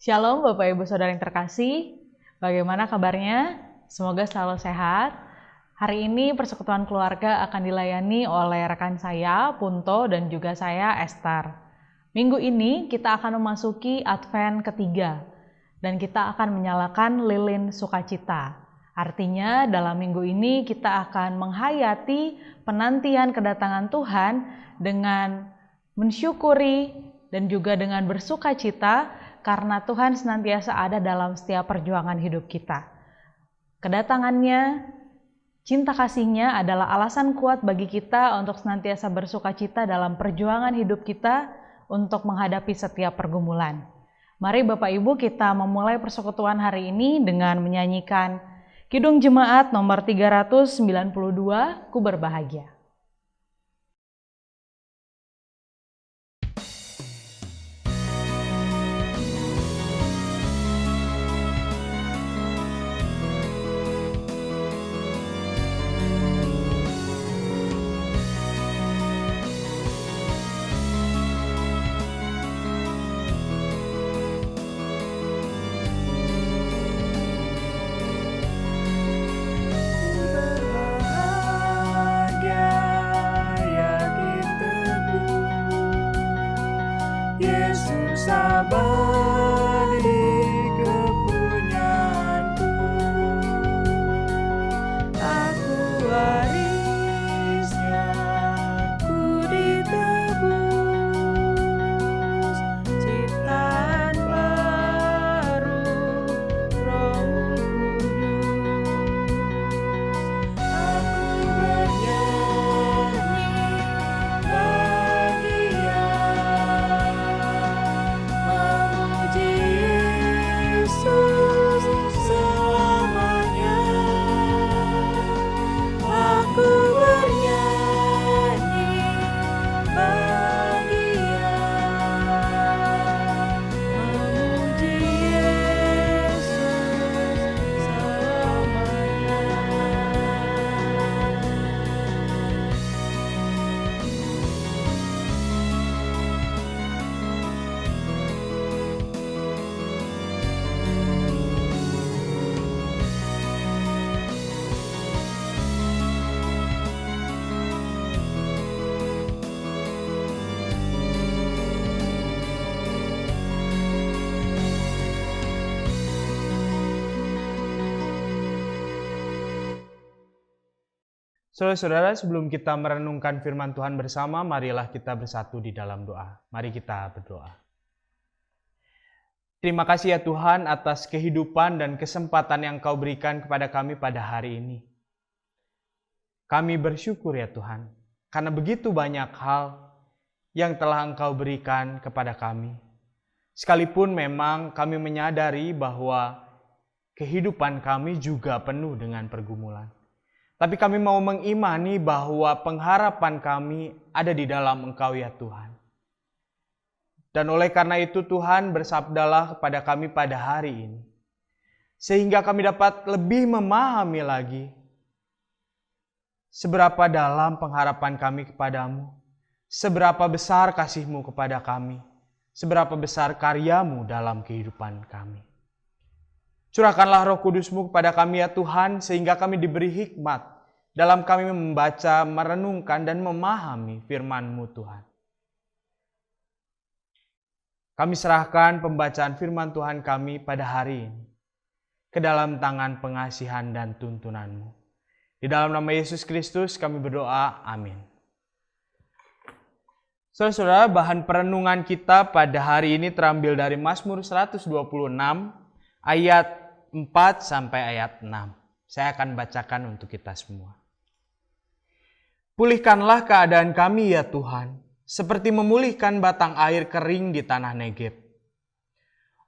Shalom Bapak Ibu Saudara yang terkasih, bagaimana kabarnya? Semoga selalu sehat. Hari ini persekutuan keluarga akan dilayani oleh rekan saya, Punto, dan juga saya, Esther. Minggu ini kita akan memasuki Advent ketiga, dan kita akan menyalakan lilin sukacita. Artinya dalam minggu ini kita akan menghayati penantian kedatangan Tuhan dengan mensyukuri dan juga dengan bersukacita karena Tuhan senantiasa ada dalam setiap perjuangan hidup kita. Kedatangannya, cinta kasih-Nya adalah alasan kuat bagi kita untuk senantiasa bersukacita dalam perjuangan hidup kita untuk menghadapi setiap pergumulan. Mari Bapak Ibu kita memulai persekutuan hari ini dengan menyanyikan Kidung Jemaat nomor 392, Ku Berbahagia. Saudara-saudara, sebelum kita merenungkan firman Tuhan bersama, marilah kita bersatu di dalam doa. Mari kita berdoa. Terima kasih ya Tuhan atas kehidupan dan kesempatan yang Kau berikan kepada kami pada hari ini. Kami bersyukur ya Tuhan, karena begitu banyak hal yang telah Engkau berikan kepada kami. Sekalipun memang kami menyadari bahwa kehidupan kami juga penuh dengan pergumulan. Tapi kami mau mengimani bahwa pengharapan kami ada di dalam Engkau ya Tuhan. Dan oleh karena itu Tuhan bersabdalah kepada kami pada hari ini. Sehingga kami dapat lebih memahami lagi seberapa dalam pengharapan kami kepadamu. Seberapa besar kasih-Mu kepada kami. Seberapa besar karya-Mu dalam kehidupan kami. Curahkanlah Roh Kudus-Mu kepada kami ya Tuhan, sehingga kami diberi hikmat dalam kami membaca, merenungkan, dan memahami firman-Mu Tuhan. Kami serahkan pembacaan firman Tuhan kami pada hari ini ke dalam tangan pengasihan dan tuntunan-Mu. Di dalam nama Yesus Kristus kami berdoa, amin. Saudara-saudara, bahan perenungan kita pada hari ini terambil dari Mazmur 126 ayat 4 sampai ayat 6. Saya akan bacakan untuk kita semua. Pulihkanlah keadaan kami ya Tuhan, seperti memulihkan batang air kering di tanah Negeb.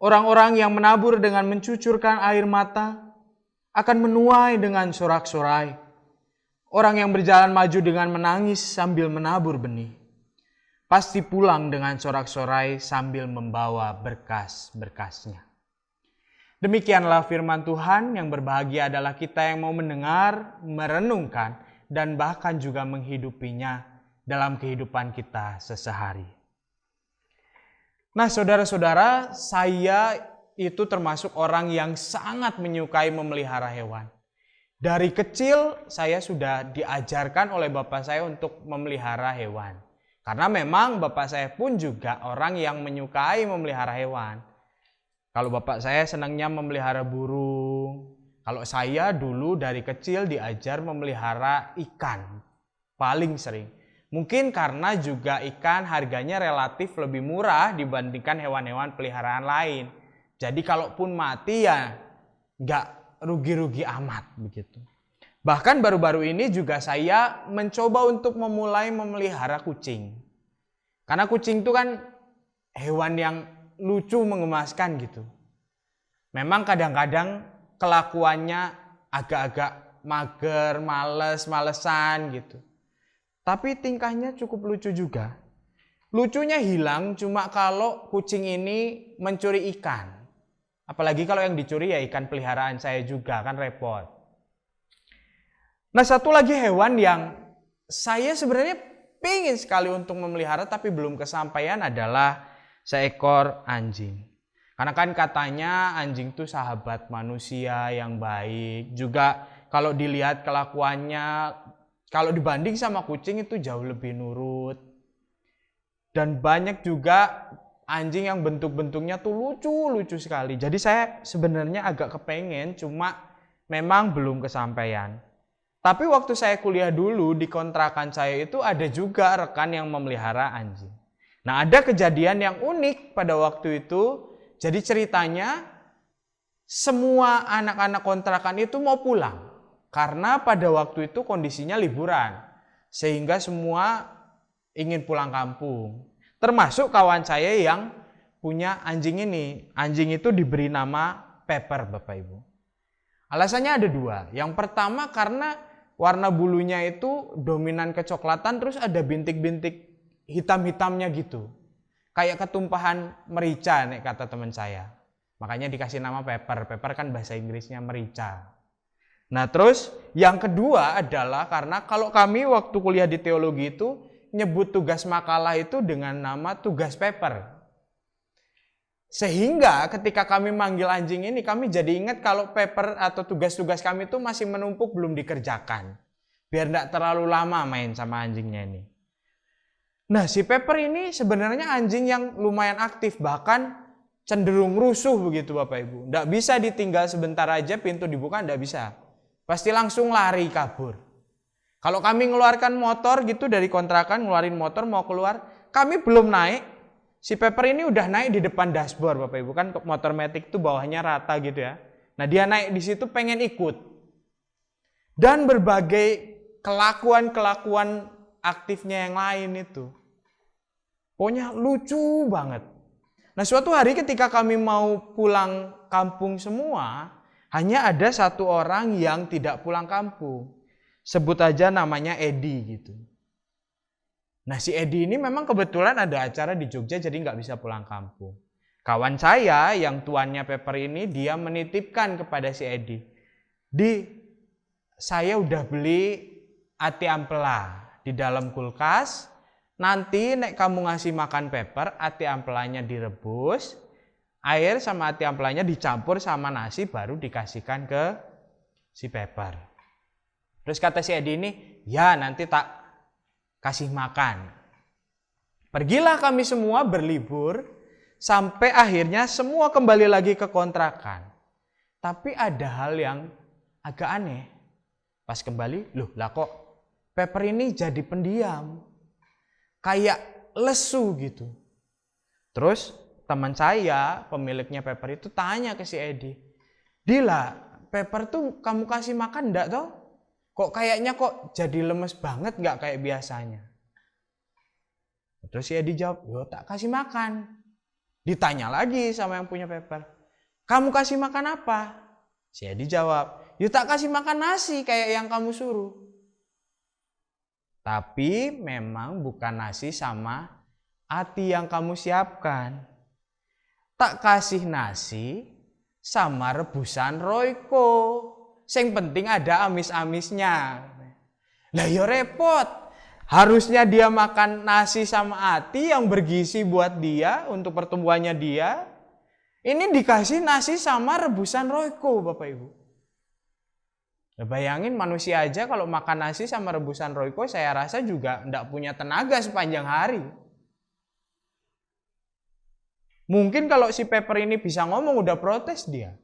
Orang-orang yang menabur dengan mencucurkan air mata akan menuai dengan sorak-sorai. Orang yang berjalan maju dengan menangis sambil menabur benih, pasti pulang dengan sorak-sorai sambil membawa berkas-berkasnya. Demikianlah firman Tuhan. Yang berbahagia adalah kita yang mau mendengar, merenungkan, dan bahkan juga menghidupinya dalam kehidupan kita sehari-hari. Nah saudara-saudara, saya itu termasuk orang yang sangat menyukai memelihara hewan. Dari kecil saya sudah diajarkan oleh bapak saya untuk memelihara hewan. Karena memang bapak saya pun juga orang yang menyukai memelihara hewan. Kalau bapak saya senangnya memelihara burung. Kalau saya dulu dari kecil diajar memelihara ikan. Paling sering. Mungkin karena juga ikan harganya relatif lebih murah dibandingkan hewan-hewan peliharaan lain. Jadi kalaupun mati ya nggak rugi-rugi amat begitu. Bahkan baru-baru ini juga saya mencoba untuk memulai memelihara kucing. Karena kucing itu kan hewan yang lucu, mengemaskan gitu. Memang kadang-kadang kelakuannya agak-agak mager, malesan gitu. Tapi tingkahnya cukup lucu juga. Lucunya hilang cuma kalau kucing ini mencuri ikan. Apalagi kalau yang dicuri ya ikan peliharaan saya juga, kan repot. Nah, satu lagi hewan yang saya sebenarnya pengen sekali untuk memelihara tapi belum kesampaian adalah seekor anjing. Karena kan katanya anjing itu sahabat manusia yang baik. Juga kalau dilihat kelakuannya, kalau dibanding sama kucing itu jauh lebih nurut. Dan banyak juga anjing yang bentuk-bentuknya tuh lucu-lucu sekali. Jadi saya sebenarnya agak kepengen, cuma memang belum kesampaian. Tapi waktu saya kuliah dulu di kontrakan saya itu ada juga rekan yang memelihara anjing. Nah, ada kejadian yang unik pada waktu itu. Jadi ceritanya semua anak-anak kontrakan itu mau pulang. Karena pada waktu itu kondisinya liburan. Sehingga semua ingin pulang kampung. Termasuk kawan saya yang punya anjing ini. Anjing itu diberi nama Pepper, Bapak Ibu. Alasannya ada dua. Yang pertama karena warna bulunya itu dominan kecoklatan, terus ada bintik-bintik hitam-hitamnya gitu. Kayak ketumpahan merica nih kata teman saya. Makanya dikasih nama Pepper. Pepper kan bahasa Inggrisnya merica. Nah, terus yang kedua adalah karena kalau kami waktu kuliah di teologi itu nyebut tugas makalah itu dengan nama tugas Pepper. Sehingga ketika kami manggil anjing ini, kami jadi ingat kalau Pepper atau tugas-tugas kami itu masih menumpuk belum dikerjakan. Biar tidak terlalu lama main sama anjingnya ini. Nah, si Pepper ini sebenarnya anjing yang lumayan aktif, bahkan cenderung rusuh begitu Bapak Ibu. Tidak bisa ditinggal sebentar aja pintu dibuka, tidak bisa. Pasti langsung lari kabur. Kalau kami ngeluarkan motor gitu dari kontrakan, ngeluarin motor mau keluar, kami belum naik. Si Pepper ini udah naik di depan dashboard Bapak Ibu, kan motor matic itu bawahnya rata gitu ya. Nah, dia naik di situ pengen ikut. Dan berbagai kelakuan aktifnya yang lain itu. Pokoknya lucu banget. Nah, suatu hari ketika kami mau pulang kampung semua, hanya ada satu orang yang tidak pulang kampung. Sebut aja namanya Edi gitu. Nah, si Edi ini memang kebetulan ada acara di Jogja jadi nggak bisa pulang kampung. Kawan saya yang tuannya Pepper ini dia menitipkan kepada si Edi. Saya udah beli ati ampela di dalam kulkas. Nanti nek kamu ngasih makan Pepper, ati ampelanya direbus. Air sama ati ampelanya dicampur sama nasi baru dikasihkan ke si Pepper. Terus kata si Edi ini, ya nanti tak kasih makan. Pergilah kami semua berlibur sampai akhirnya semua kembali lagi ke kontrakan. Tapi ada hal yang agak aneh. Pas kembali, loh lah kok Pepper ini jadi pendiam. Kayak lesu gitu. Terus teman saya, pemiliknya Pepper itu tanya ke si Edi. Dila, Pepper tuh kamu kasih makan enggak toh? Kok kayaknya kok jadi lemes banget nggak kayak biasanya? Terus si Edi jawab, yo tak kasih makan. Ditanya lagi sama yang punya Pepper, kamu kasih makan apa? Si Edi jawab, yo tak kasih makan nasi kayak yang kamu suruh. Tapi memang bukan nasi sama ati yang kamu siapkan. Tak kasih nasi sama rebusan Royco. Yang penting ada amis-amisnya. Lah ya repot. Harusnya dia makan nasi sama ati yang bergizi buat dia untuk pertumbuhannya dia. Ini dikasih nasi sama rebusan Royco, Bapak Ibu. Nah, bayangin manusia aja kalau makan nasi sama rebusan Royco, saya rasa juga enggak punya tenaga sepanjang hari. Mungkin kalau si Pepper ini bisa ngomong udah protes dia.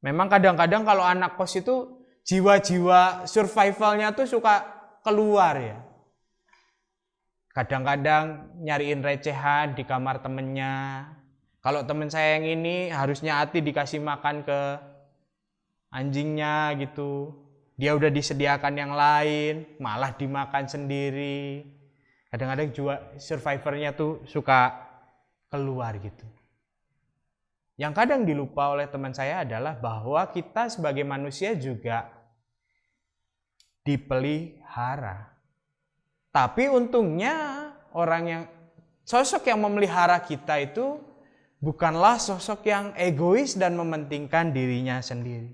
Memang kadang-kadang kalau anak kos itu jiwa-jiwa survivalnya tuh suka keluar ya. Kadang-kadang nyariin recehan di kamar temennya. Kalau temen saya yang ini harusnya Ati dikasih makan ke anjingnya gitu. Dia udah disediakan yang lain, malah dimakan sendiri. Kadang-kadang juga survivornya tuh suka keluar gitu. Yang kadang dilupa oleh teman saya adalah bahwa kita sebagai manusia juga dipelihara. Tapi untungnya sosok yang memelihara kita itu bukanlah sosok yang egois dan mementingkan dirinya sendiri.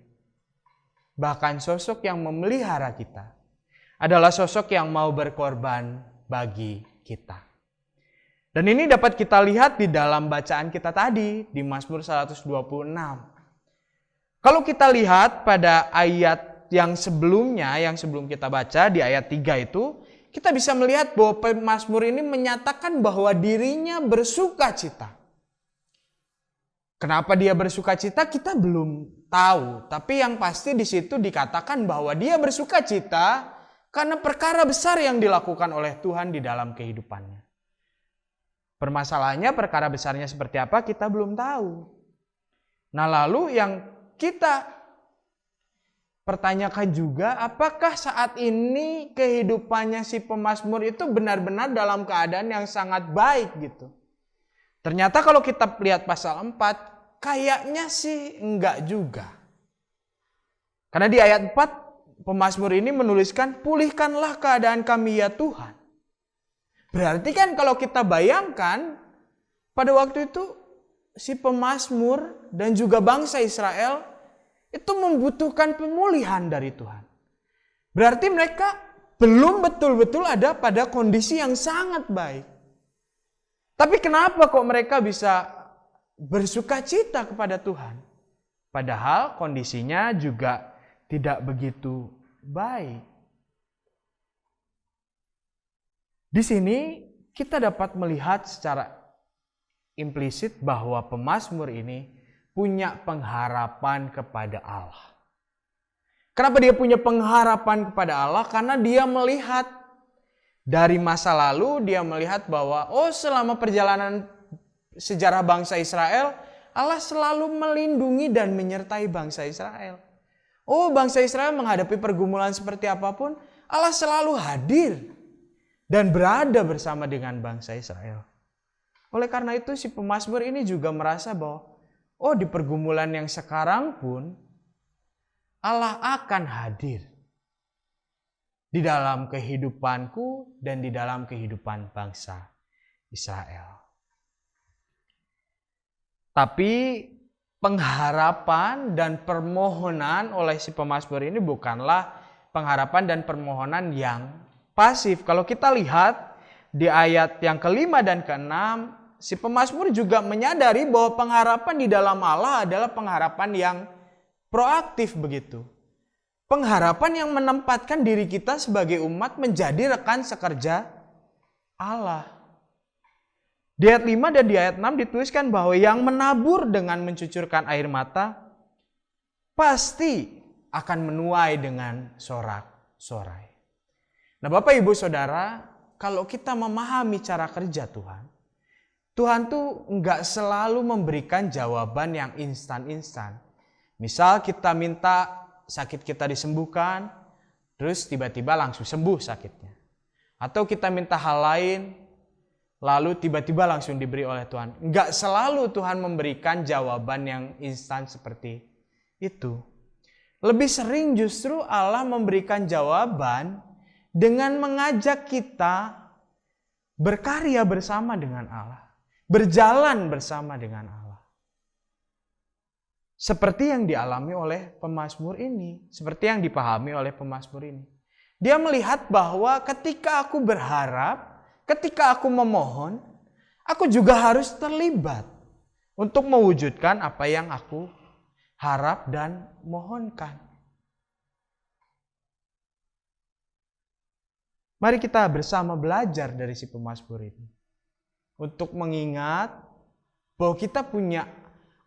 Bahkan sosok yang memelihara kita adalah sosok yang mau berkorban bagi kita. Dan ini dapat kita lihat di dalam bacaan kita tadi di Mazmur 126. Kalau kita lihat pada ayat yang sebelumnya, yang sebelum kita baca di ayat 3 itu, kita bisa melihat bahwa pemazmur ini menyatakan bahwa dirinya bersuka cita. Kenapa dia bersuka cita kita belum tahu, tapi yang pasti di situ dikatakan bahwa dia bersuka cita karena perkara besar yang dilakukan oleh Tuhan di dalam kehidupannya. Permasalahannya perkara besarnya seperti apa kita belum tahu. Nah, lalu yang kita pertanyakan juga, apakah saat ini kehidupannya si pemazmur itu benar-benar dalam keadaan yang sangat baik gitu? Ternyata kalau kita lihat pasal 4, kayaknya sih enggak juga. Karena di ayat 4, pemazmur ini menuliskan, pulihkanlah keadaan kami ya Tuhan. Berarti kan kalau kita bayangkan, pada waktu itu si pemazmur dan juga bangsa Israel itu membutuhkan pemulihan dari Tuhan. Berarti mereka belum betul-betul ada pada kondisi yang sangat baik. Tapi kenapa kok mereka bisa bersuka cita kepada Tuhan? Padahal kondisinya juga tidak begitu baik. Di sini kita dapat melihat secara implisit bahwa pemazmur ini punya pengharapan kepada Allah. Kenapa dia punya pengharapan kepada Allah? Karena dia melihat dari masa lalu, dia melihat bahwa selama perjalanan sejarah bangsa Israel, Allah selalu melindungi dan menyertai bangsa Israel. Bangsa Israel menghadapi pergumulan seperti apapun, Allah selalu hadir dan berada bersama dengan bangsa Israel. Oleh karena itu si pemazmur ini juga merasa bahwa di pergumulan yang sekarang pun Allah akan hadir di dalam kehidupanku dan di dalam kehidupan bangsa Israel. Tapi pengharapan dan permohonan oleh si pemazmur ini bukanlah pengharapan dan permohonan yang pasif. Kalau kita lihat di ayat yang kelima dan keenam, si pemazmur juga menyadari bahwa pengharapan di dalam Allah adalah pengharapan yang proaktif begitu. Pengharapan yang menempatkan diri kita sebagai umat menjadi rekan sekerja Allah. Di ayat 5 dan di ayat 6 dituliskan bahwa yang menabur dengan mencucurkan air mata pasti akan menuai dengan sorak-sorai. Nah, Bapak Ibu Saudara, kalau kita memahami cara kerja Tuhan, Tuhan tuh enggak selalu memberikan jawaban yang instan-instan. Misal kita minta sakit kita disembuhkan, terus tiba-tiba langsung sembuh sakitnya. Atau kita minta hal lain, lalu tiba-tiba langsung diberi oleh Tuhan. Enggak selalu Tuhan memberikan jawaban yang instan seperti itu. Lebih sering justru Allah memberikan jawaban dengan mengajak kita berkarya bersama dengan Allah. Berjalan bersama dengan Allah. Seperti yang dialami oleh pemazmur ini. Seperti yang dipahami oleh pemazmur ini. Dia melihat bahwa ketika aku berharap, ketika aku memohon, aku juga harus terlibat. untuk mewujudkan apa yang aku harap dan mohonkan. Mari kita bersama belajar dari si pemazmur ini. Untuk mengingat bahwa kita punya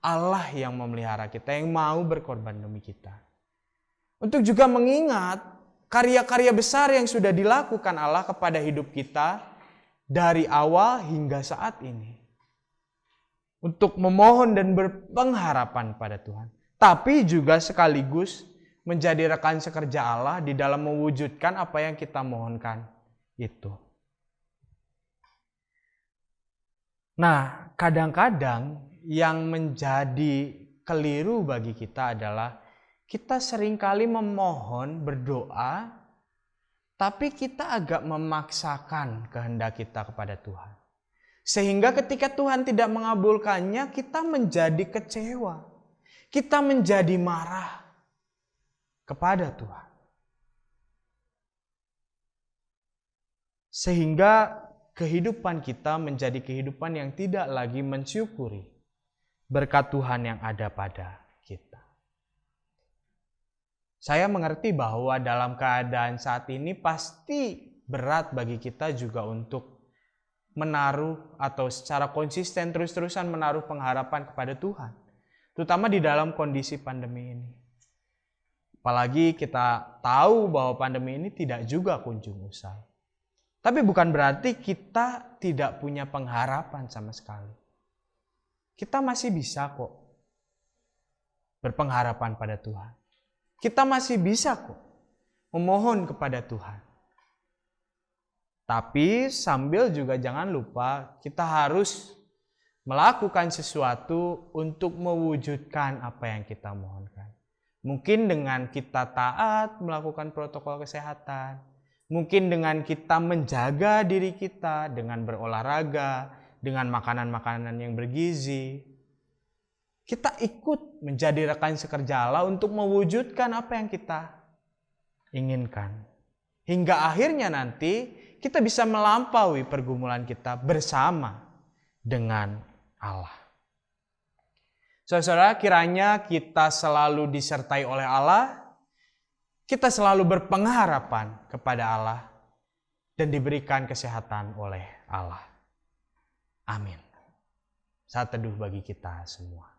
Allah yang memelihara kita, yang mau berkorban demi kita. Untuk juga mengingat karya-karya besar yang sudah dilakukan Allah kepada hidup kita dari awal hingga saat ini. Untuk memohon dan berpengharapan pada Tuhan. Tapi juga sekaligus menjadi rekan sekerja Allah di dalam mewujudkan apa yang kita mohonkan itu. Nah, kadang-kadang yang menjadi keliru bagi kita adalah kita seringkali memohon, berdoa, tapi kita agak memaksakan kehendak kita kepada Tuhan. Sehingga ketika Tuhan tidak mengabulkannya, kita menjadi kecewa. Kita menjadi marah kepada Tuhan. Sehingga kehidupan kita menjadi kehidupan yang tidak lagi mensyukuri berkat Tuhan yang ada pada kita. Saya mengerti bahwa dalam keadaan saat ini pasti berat bagi kita juga untuk menaruh atau secara konsisten terus-terusan menaruh pengharapan kepada Tuhan. Terutama di dalam kondisi pandemi ini. Apalagi kita tahu bahwa pandemi ini tidak juga kunjung usai. Tapi bukan berarti kita tidak punya pengharapan sama sekali. Kita masih bisa kok berpengharapan pada Tuhan. Kita masih bisa kok memohon kepada Tuhan. Tapi sambil juga jangan lupa kita harus melakukan sesuatu untuk mewujudkan apa yang kita mohonkan. Mungkin dengan kita taat melakukan protokol kesehatan. Mungkin dengan kita menjaga diri kita dengan berolahraga, dengan makanan-makanan yang bergizi. Kita ikut menjadi rekan sekerja Allah untuk mewujudkan apa yang kita inginkan. Hingga akhirnya nanti kita bisa melampaui pergumulan kita bersama dengan Allah. Saudara, kiranya kita selalu disertai oleh Allah, kita selalu berpengharapan kepada Allah, dan diberikan kesehatan oleh Allah. Amin. Saat teduh bagi kita semua.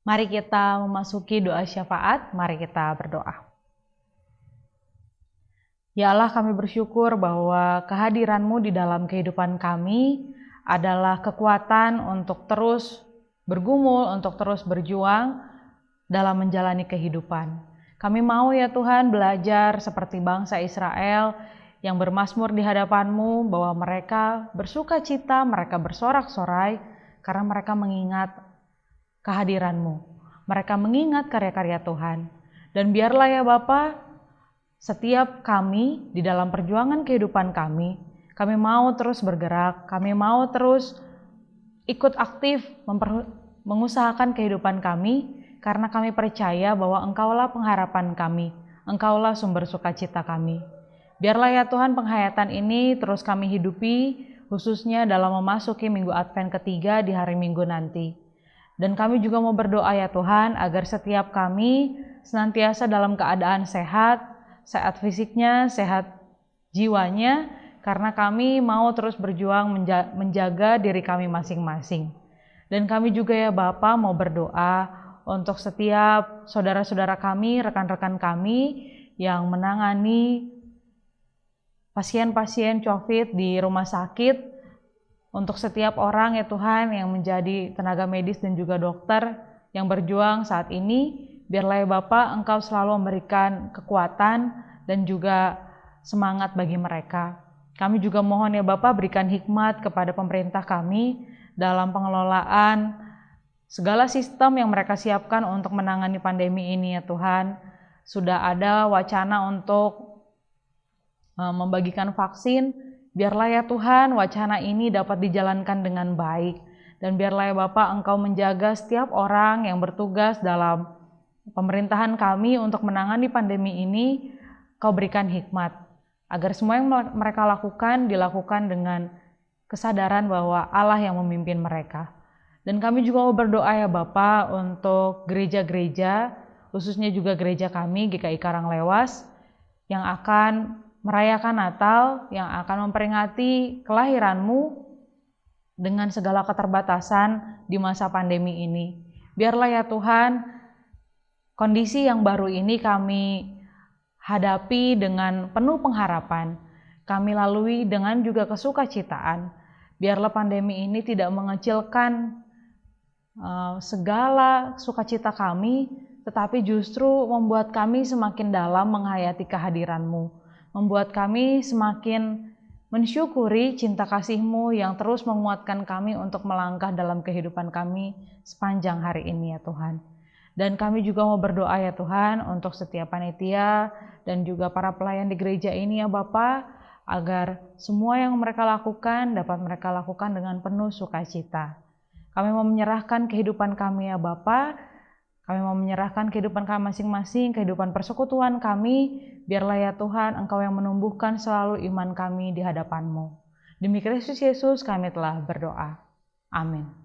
Mari kita memasuki doa syafaat, mari kita berdoa. Ya Allah, kami bersyukur bahwa kehadiran-Mu di dalam kehidupan kami adalah kekuatan untuk terus bergumul, untuk terus berjuang dalam menjalani kehidupan. Kami mau ya Tuhan belajar seperti bangsa Israel yang bermazmur di hadapan-Mu, bahwa mereka bersuka cita, mereka bersorak-sorai karena mereka mengingat kehadiran-Mu. Mereka mengingat karya-karya Tuhan. Dan biarlah ya Bapa, setiap kami di dalam perjuangan kehidupan kami mau terus bergerak, kami mau terus ikut aktif mengusahakan kehidupan kami, karena kami percaya bahwa Engkaulah pengharapan kami, Engkaulah sumber sukacita kami. Biarlah ya Tuhan penghayatan ini terus kami hidupi, khususnya dalam memasuki Minggu Advent ketiga di hari Minggu nanti. Dan kami juga mau berdoa ya Tuhan, agar setiap kami senantiasa dalam keadaan sehat fisiknya, sehat jiwanya, karena kami mau terus berjuang menjaga diri kami masing-masing. Dan kami juga ya Bapa mau berdoa untuk setiap saudara-saudara kami, rekan-rekan kami yang menangani pasien-pasien COVID di rumah sakit, untuk setiap orang ya Tuhan yang menjadi tenaga medis dan juga dokter yang berjuang saat ini, biarlah ya Bapa Engkau selalu memberikan kekuatan dan juga semangat bagi mereka. Kami juga mohon ya Bapa berikan hikmat kepada pemerintah kami dalam pengelolaan segala sistem yang mereka siapkan untuk menangani pandemi ini ya Tuhan. Sudah ada wacana untuk membagikan vaksin. Biarlah ya Tuhan wacana ini dapat dijalankan dengan baik. Dan biarlah ya Bapak Engkau menjaga setiap orang yang bertugas dalam pemerintahan kami untuk menangani pandemi ini. Kau berikan hikmat agar semua yang mereka lakukan dilakukan dengan kesadaran bahwa Allah yang memimpin mereka. Dan kami juga mau berdoa ya Bapak untuk gereja-gereja, khususnya juga gereja kami GKI Karanglewas yang akan merayakan Natal, yang akan memperingati kelahiran-Mu dengan segala keterbatasan di masa pandemi ini. Biarlah ya Tuhan, kondisi yang baru ini kami hadapi dengan penuh pengharapan, kami lalui dengan juga kesukacitaan. Biarlah pandemi ini tidak mengecilkan segala sukacita kami, tetapi justru membuat kami semakin dalam menghayati kehadiran-Mu, membuat kami semakin mensyukuri cinta kasih-Mu yang terus menguatkan kami untuk melangkah dalam kehidupan kami sepanjang hari ini ya Tuhan. Dan kami juga mau berdoa ya Tuhan untuk setiap panitia dan juga para pelayan di gereja ini ya Bapa, agar semua yang mereka lakukan dapat mereka lakukan dengan penuh sukacita. Kami mau menyerahkan kehidupan kami ya Bapa, kami mau menyerahkan kehidupan kami masing-masing, kehidupan persekutuan kami, biarlah ya Tuhan Engkau yang menumbuhkan selalu iman kami di hadapan-Mu. Demi Kristus Yesus kami telah berdoa. Amin.